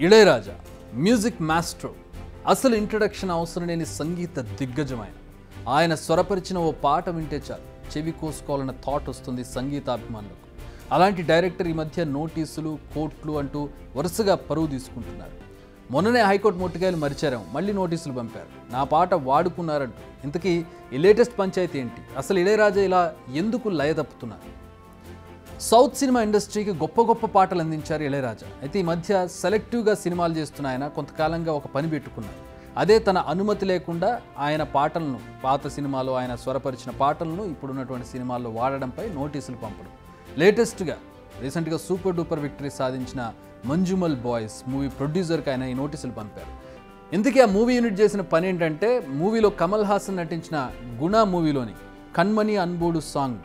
Ilaiyaraaja music maestro, అసలు introduction అవసరం లేని సంగీత దిగ్గజమైన ఆయన స్వరపరిచిన ఓ పాట వింటే చాలు చెవి కోసుకోవాలన్న థాట్ వస్తుంది సంగీతాభిమానులకు. అలాంటి డైరెక్టర్ ఈ మధ్య నోటీసులు, కోర్టులు అంటూ వరుసగా పరువు తీసుకుంటున్నారు. మొన్ననే హైకోర్టు మొట్టికాయలు మరిచారేమో, మళ్ళీ నోటీసులు పంపారు. నా పాట వాడుకున్నారంటూ. ఇంతకీ ఈ లేటెస్ట్ పంచాయతీ ఏంటి? అసలు ఇళయరాజా ఇలా ఎందుకు లయ తప్పుతున్నారు? సౌత్ సినిమా ఇండస్ట్రీకి గొప్ప గొప్ప పాటలు అందించారు ఇళయరాజా. అయితే ఈ మధ్య సెలెక్టివ్గా సినిమాలు చేస్తున్న ఆయన కొంతకాలంగా ఒక పని పెట్టుకున్నారు. అదే తన అనుమతి లేకుండా ఆయన పాటలను, పాత సినిమాలో ఆయన స్వరపరిచిన పాటలను ఇప్పుడున్నటువంటి సినిమాల్లో వాడడంపై నోటీసులు పంపడం. లేటెస్ట్గా రీసెంట్గా సూపర్ డూపర్ విక్టరీ సాధించిన మంజుమల్ బాయ్స్ మూవీ ప్రొడ్యూసర్కి ఆయన ఈ నోటీసులు పంపారు. ఇందుకే ఆ మూవీ యూనిట్ చేసిన పని ఏంటంటే, మూవీలో కమల్ హాసన్ నటించిన గుణ మూవీలోని కన్మని అన్బోడు సాంగ్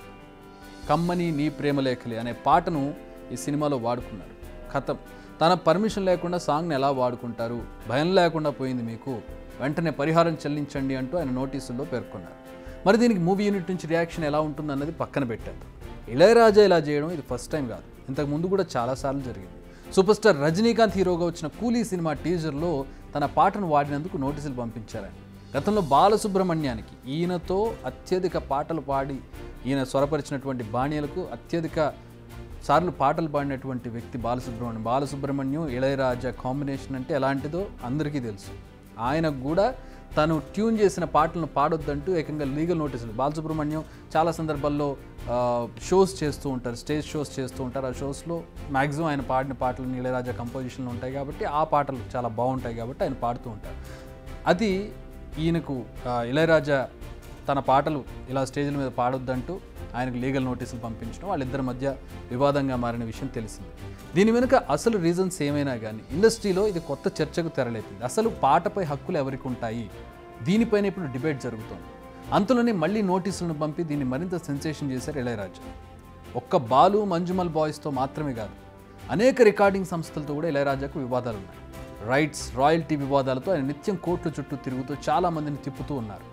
కమ్మని నీ ప్రేమలేఖలి అనే పాటను ఈ సినిమాలో వాడుకున్నారు. కథం, తన పర్మిషన్ లేకుండా సాంగ్ని ఎలా వాడుకుంటారు? భయం లేకుండా పోయింది మీకు, వెంటనే పరిహారం చెల్లించండి అంటూ ఆయన నోటీసుల్లో పేర్కొన్నారు. మరి దీనికి మూవీ యూనిట్ నుంచి రియాక్షన్ ఎలా ఉంటుందన్నది పక్కన పెట్టారు. ఇళయరాజా ఇలా చేయడం ఇది ఫస్ట్ టైం కాదు, ఇంతకు ముందు కూడా చాలాసార్లు జరిగింది. సూపర్ స్టార్ రజనీకాంత్ హీరోగా వచ్చిన కూలీ సినిమా టీజర్లో తన పాటను వాడినందుకు నోటీసులు పంపించారని. గతంలో బాలసుబ్రహ్మణ్యానికి ఈయనతో అత్యధిక పాటలు పాడి ఈయన స్వరపరిచినటువంటి బాణీలకు అత్యధిక సార్లు పాటలు పాడినటువంటి వ్యక్తి బాలసుబ్రహ్మణ్యం ఇళయరాజా కాంబినేషన్ అంటే ఎలాంటిదో అందరికీ తెలుసు. ఆయనకు కూడా తను ట్యూన్ చేసిన పాటలను పాడొద్దంటూ ఏకంగా లీగల్ నోటీసులు. బాలసుబ్రహ్మణ్యం చాలా సందర్భాల్లో షోస్ చేస్తూ ఉంటారు, స్టేజ్ షోస్ చేస్తూ ఉంటారు. ఆ షోస్లో మ్యాక్సిమం ఆయన పాడిన పాటలు ఇళయరాజా కంపోజిషన్లు ఉంటాయి కాబట్టి ఆ పాటలు చాలా బాగుంటాయి కాబట్టి ఆయన పాడుతూ ఉంటారు. అది ఈయనకు ఇళయరాజా తన పాటలు ఇలా స్టేజ్ల మీద పాడొద్దంటూ ఆయనకు లీగల్ నోటీసులు పంపించడం వాళ్ళిద్దరి మధ్య వివాదంగా మారిన విషయం తెలిసింది. దీని వెనుక అసలు రీజన్స్ ఏమైనా కానీ ఇండస్ట్రీలో ఇది కొత్త చర్చకు తెరలేపింది. అసలు పాటపై హక్కులు ఎవరికి ఉంటాయి, దీనిపైన ఇప్పుడు డిబేట్ జరుగుతోంది. అంతలోనే మళ్ళీ నోటీసులను పంపి దీన్ని మరింత సెన్సేషన్ చేశారు ఇళయరాజా. ఒక్క బాలు, మంజుమల్ బాయ్స్తో మాత్రమే కాదు, అనేక రికార్డింగ్ సంస్థలతో కూడా ఇళయరాజాకు వివాదాలు ఉన్నాయి. రైట్స్, రాయల్టీ వివాదాలతో ఆయన నిత్యం కోర్టుల చుట్టూ తిరుగుతూ చాలామందిని తిప్పుతూ ఉన్నారు.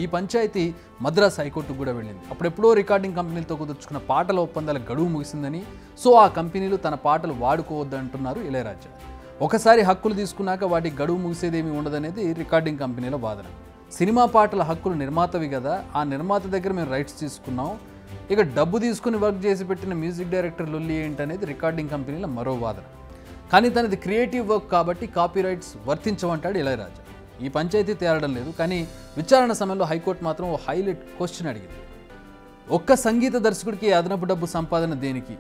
ఈ పంచాయతీ మద్రాస్ హైకోర్టుకు కూడా వెళ్ళింది. అప్పుడెప్పుడో రికార్డింగ్ కంపెనీలతో కుదుర్చుకున్న పాటల ఒప్పందాల గడువు ముగిసిందని, సో ఆ కంపెనీలు తన పాటలు వాడుకోవద్దంటున్నారు ఇళయరాజా. ఒకసారి హక్కులు తీసుకున్నాక వాటి గడువు ముగిసేదేమీ ఉండదనేది రికార్డింగ్ కంపెనీల వాదన. సినిమా పాటల హక్కులు నిర్మాతవి కదా, ఆ నిర్మాత దగ్గర మేము రైట్స్ తీసుకున్నాం, ఇక డబ్బు తీసుకుని వర్క్ చేసి పెట్టిన మ్యూజిక్ డైరెక్టర్ లొల్లి ఏంటనేది రికార్డింగ్ కంపెనీల మరో వాదన. కానీ తనది క్రియేటివ్ వర్క్ కాబట్టి కాపీ రైట్స్ వర్తించమంటాడు ఇళయరాజా. ఈ పంచాయతీ తేలడం లేదు, కానీ విచారణ సమయంలో హైకోర్టు మాత్రం ఓ హైలైట్ క్వశ్చన్ అడిగింది. ఒక్క సంగీత దర్శకుడికి అదనపు డబ్బు సంపాదన దేనికి?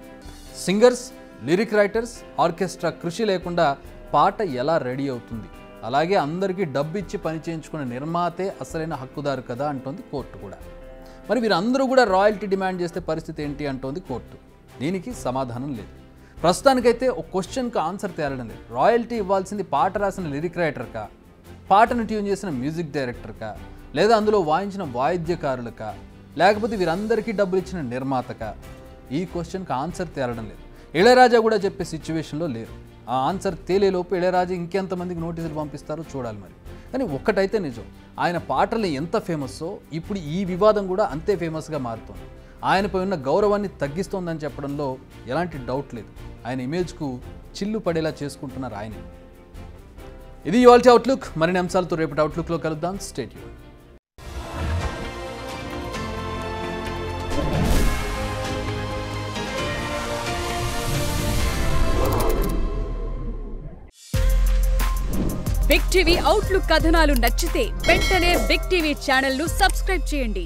సింగర్స్, లిరిక్ రైటర్స్, ఆర్కెస్ట్రా కృషి లేకుండా పాట ఎలా రెడీ అవుతుంది? అలాగే అందరికీ డబ్బు ఇచ్చి పని చేయించుకున్న నిర్మాతే అసలైన హక్కుదారు కదా అంటోంది కోర్టు కూడా. మరి వీరందరూ కూడా రాయల్టీ డిమాండ్ చేస్తే పరిస్థితి ఏంటి అంటోంది కోర్టు. దీనికి సమాధానం లేదు. ప్రస్తుతానికైతే ఒక క్వశ్చన్కి ఆన్సర్ తేలడం లేదు. రాయల్టీ ఇవ్వాల్సింది పాట రాసిన లిరిక్ రైటర్కా, పాటను ట్యూన్ చేసిన మ్యూజిక్ డైరెక్టర్కా, లేదా అందులో వాయించిన వాయిద్యకారులకా, లేకపోతే వీరందరికీ డబ్బులు ఇచ్చిన నిర్మాతకా? ఈ క్వశ్చన్కి ఆన్సర్ తేలడం లేదు. ఇళయరాజా కూడా చెప్పే సిచ్యువేషన్లో లేరు. ఆ ఆన్సర్ తేలేలోపు ఇళయరాజా ఇంకెంతమందికి నోటీసులు పంపిస్తారో చూడాలి మరి. కానీ ఒక్కటైతే నిజం, ఆయన పాటలు ఎంత ఫేమస్సో ఇప్పుడు ఈ వివాదం కూడా అంతే ఫేమస్గా మారుతోంది. ఆయనపై ఉన్న గౌరవాన్ని తగ్గిస్తోందని చెప్పడంలో ఎలాంటి డౌట్ లేదు. ఆయన ఇమేజ్కు చిల్లు పడేలా చేసుకుంటున్నారు ఆయన. ఇది ఇవాల్టి అవుట్లుక్. మరిన్ని అంశాలతో రేపటి అవుట్లుక్లో కలుద్దాం. Stay tuned. Big TV outlook కథనాలు నచ్చితే వెంటనే బిగ్ టీవీ ఛానల్ ను సబ్స్క్రైబ్ చేయండి.